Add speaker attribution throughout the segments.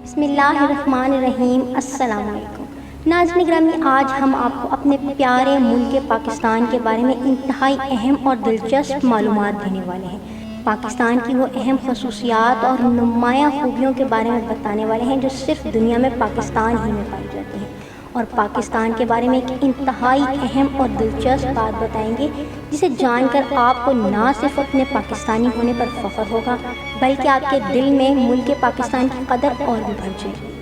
Speaker 1: بسم اللہ الرحمن الرحیم۔ السلام علیکم ناظرین گرامی، آج ہم آپ کو اپنے پیارے ملک پاکستان کے بارے میں انتہائی اہم اور دلچسپ معلومات دینے والے ہیں۔ پاکستان کی وہ اہم خصوصیات اور نمایاں خوبیوں کے بارے میں بتانے والے ہیں جو صرف دنیا میں پاکستان ہی میں پائی جاتی ہیں، اور پاکستان کے بارے میں ایک انتہائی اہم اور دلچسپ بات بتائیں گے جسے جان کر آپ کو نہ صرف اپنے پاکستانی ہونے پر فخر ہوگا بلکہ آپ کے دل میں ملک پاکستان کی قدر اور بھی بڑھ جائے گی۔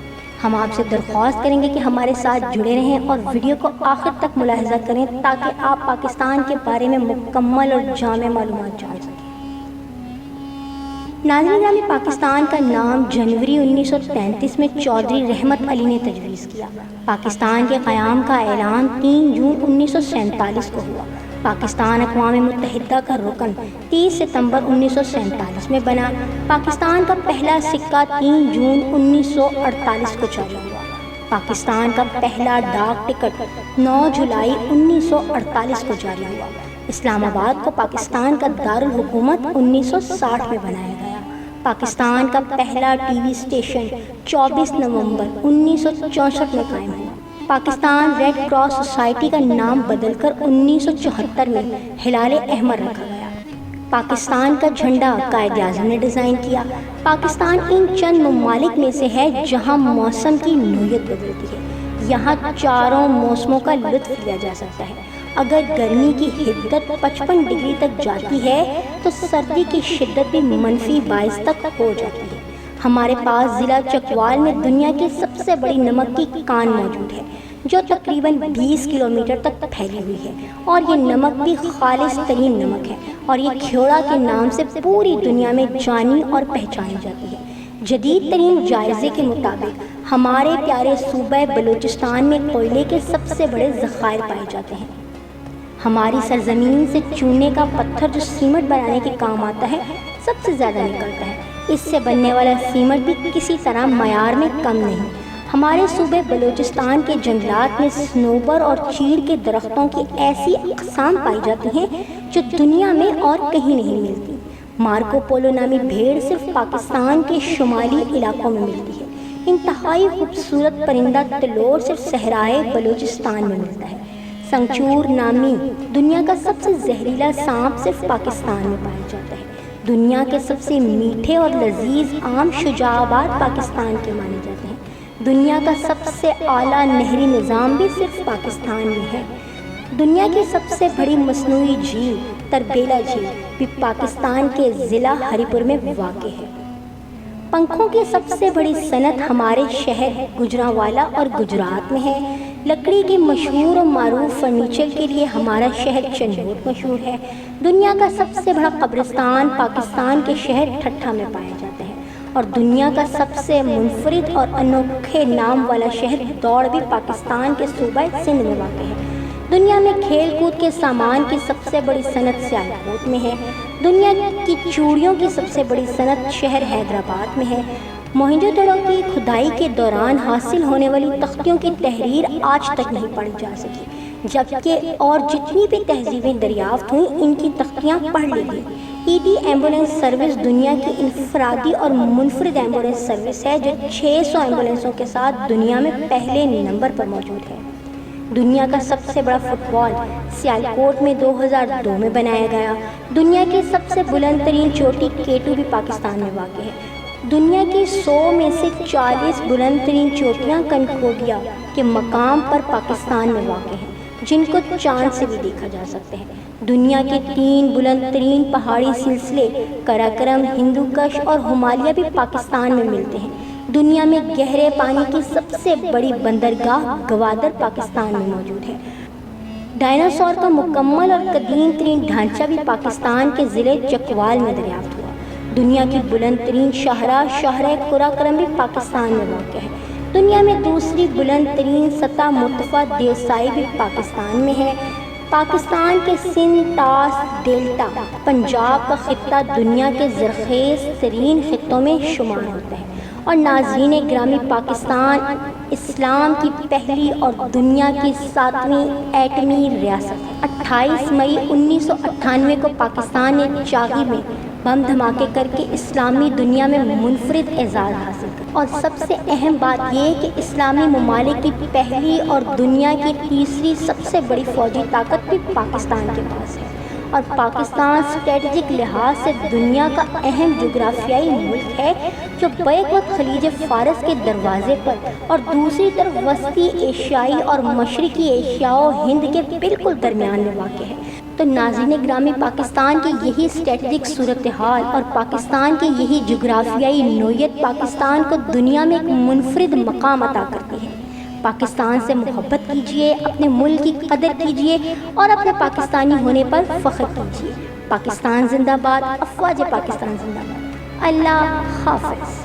Speaker 1: ہم آپ سے درخواست کریں گے کہ ہمارے ساتھ جڑے رہیں اور ویڈیو کو آخر تک ملاحظہ کریں تاکہ آپ پاکستان کے بارے میں مکمل اور جامع معلومات جان سکیں۔ ناظرین گرامی، پاکستان کا نام جنوری 1933 میں چودھری رحمت علی نے تجویز کیا۔ پاکستان کے قیام کا اعلان 3 جون 1947 کو ہوا۔ پاکستان اقوام متحدہ کا رکن 30 ستمبر 1947 میں بنا۔ پاکستان کا پہلا سکہ 3 جون 1948 کو جاری ہوا۔ پاکستان کا پہلا ڈاک ٹکٹ 9 جولائی 1948 کو جاری ہوا۔ اسلام آباد کو پاکستان کا دارالحکومت 1960 میں بنایا گیا۔ پاکستان کا پہلا ٹی وی اسٹیشن 24 نومبر 1964 میں قائم ہوا۔ پاکستان ریڈ کراس سوسائٹی کا نام بدل کر 1974 میں ہلال احمر رکھا گیا۔ پاکستان کا جھنڈا قائد اعظم نے ڈیزائن کیا۔ پاکستان ان چند ممالک میں سے ہے جہاں موسم کی نوعیت بدلتی ہے۔ یہاں چاروں موسموں کا لطف لیا جا سکتا ہے۔ اگر گرمی کی حدت 55 ڈگری تک جاتی ہے تو سردی کی شدت بھی -22 تک ہو جاتی ہے۔ ہمارے پاس ضلع چکوال میں دنیا کی سب سے بڑی نمک کی کان موجود ہے جو تقریباً 20 کلومیٹر تک پھیلی ہوئی ہے، اور یہ نمک بھی خالص ترین نمک ہے، اور یہ کھیوڑا کے نام سے پوری دنیا میں جانی اور پہچانی جاتی ہے۔ جدید ترین جائزے کے مطابق ہمارے پیارے صوبہ بلوچستان میں کوئلے کے سب سے بڑے ذخائر پائے جاتے ہیں۔ ہماری سرزمین سے چونے کا پتھر جو سیمنٹ بنانے کے کام آتا ہے سب سے زیادہ نکلتا ہے۔ اس سے بننے والا سیمنٹ بھی کسی طرح معیار میں کم نہیں۔ ہمارے صوبے بلوچستان کے جنگلات میں صنوبر اور چیڑ کے درختوں کی ایسی اقسام پائی جاتی ہیں جو دنیا میں اور کہیں نہیں ملتی۔ مارکو پولو نامی بھیڑ صرف پاکستان کے شمالی علاقوں میں ملتی ہے۔ انتہائی خوبصورت پرندہ تلور صرف صحرائے بلوچستان میں ملتا ہے۔ سنگچور نامی دنیا کا سب سے زہریلا سانپ صرف پاکستان میں پایا جاتا ہے۔ دنیا کے سب سے میٹھے اور لذیذ آم شجاع آباد پاکستان کے مانے جاتے ہیں۔ دنیا کا سب سے اعلیٰ نہری نظام بھی صرف پاکستان میں ہے۔ دنیا کی سب سے بڑی مصنوعی جھیل تربیلا جھیل بھی پاکستان کے ضلع ہری پور میں واقع ہے۔ پنکھوں کی سب سے بڑی صنعت ہمارے شہر گجرانوالہ اور گجرات میں ہے۔ لکڑی کے مشہور اور معروف فرنیچر کے لیے ہمارا شہر چنوٹ مشہور ہے۔ دنیا کا سب سے بڑا قبرستان پاکستان کے شہر ٹھٹھہ میں پایا جاتا ہے، اور دنیا کا سب سے منفرد اور انوکھے نام والا شہر دوڑ بھی پاکستان کے صوبہ سندھ میں واقع ہے۔ دنیا میں کھیل کود کے سامان کی سب سے بڑی صنعت سیالکوٹ میں ہے۔ دنیا کی چوڑیوں کی سب سے بڑی صنعت شہر حیدرآباد میں ہے۔ موہنجو دڑو کی کھدائی کے دوران حاصل ہونے والی تختیوں کی تحریر آج تک نہیں پڑھی جا سکی، جبکہ اور جتنی بھی تہذیبیں دریافت ہوئیں ان کی تختیاں پڑھ لی گئیں۔ ای ڈی ایمبولینس سروس دنیا کی انفرادی اور منفرد ایمبولینس سروس ہے جو 600 ایمبولینسوں کے ساتھ دنیا میں پہلے نمبر پر موجود ہے۔ دنیا کا سب سے بڑا فٹ بال سیالکوٹ میں 2002 میں بنایا گیا۔ دنیا کی سب سے بلند ترین چوٹی کیٹو بھی پاکستان میں واقع ہے۔ دنیا کی 100 میں سے 40 بلند ترین چوٹیاں کنکھوڈیا کے مقام پر پاکستان میں واقع ہیں، جن کو چاند سے بھی دیکھا جا سکتا ہے۔ دنیا کے 3 بلند ترین پہاڑی سلسلے قراقرم، ہندو کش اور ہمالیہ بھی پاکستان میں ملتے ہیں۔ دنیا میں گہرے پانی کی سب سے بڑی بندرگاہ گوادر پاکستان میں موجود ہے۔ ڈائناسور کا مکمل اور قدیم ترین ڈھانچہ بھی پاکستان کے ضلع چکوال میں دریافت ہوا۔ دنیا کی بلند ترین شاہراہ قراقرم بھی پاکستان میں واقع ہے۔ دنیا میں دوسری بلند ترین سطح مرتفع دیوسائی بھی پاکستان میں ہے۔ پاکستان کے سندھ طاس ڈیلٹا پنجاب کا خطہ دنیا کے زرخیز ترین خطوں میں شمار ہوتا ہے۔ اور ناظرین گرامی، پاکستان اسلام کی پہلی اور دنیا کی 7ویں ایٹمی ریاست ہے۔ 28 مئی 1998 کو پاکستان نے چاغی میں بم دھماکے کر کے اسلامی دنیا میں منفرد اعزاز حاصل کیا۔ اور سب سے اہم بات یہ کہ اسلامی ممالک کی پہلی اور دنیا کی تیسری سب سے بڑی فوجی طاقت بھی پاکستان کے پاس ہے، اور پاکستان اسٹریٹجک لحاظ سے دنیا کا اہم جغرافیائی ملک ہے جو بیک وقت خلیج فارس کے دروازے پر اور دوسری طرف وسطی ایشیائی اور مشرقی ایشیا و ہند کے بالکل درمیان میں واقع ہے۔ تو ناظرین گرامی، پاکستان کی یہی اسٹریٹجک صورتحال اور پاکستان کی یہی جغرافیائی نوعیت پاکستان کو دنیا میں ایک منفرد مقام عطا کرتی ہے۔ پاکستان سے محبت کیجیے، اپنے ملک کی قدر کیجیے اور اپنے پاکستانی ہونے پر فخر کیجیے۔ پاکستان زندہ باد، افواج پاکستان زندہ باد۔ اللہ حافظ۔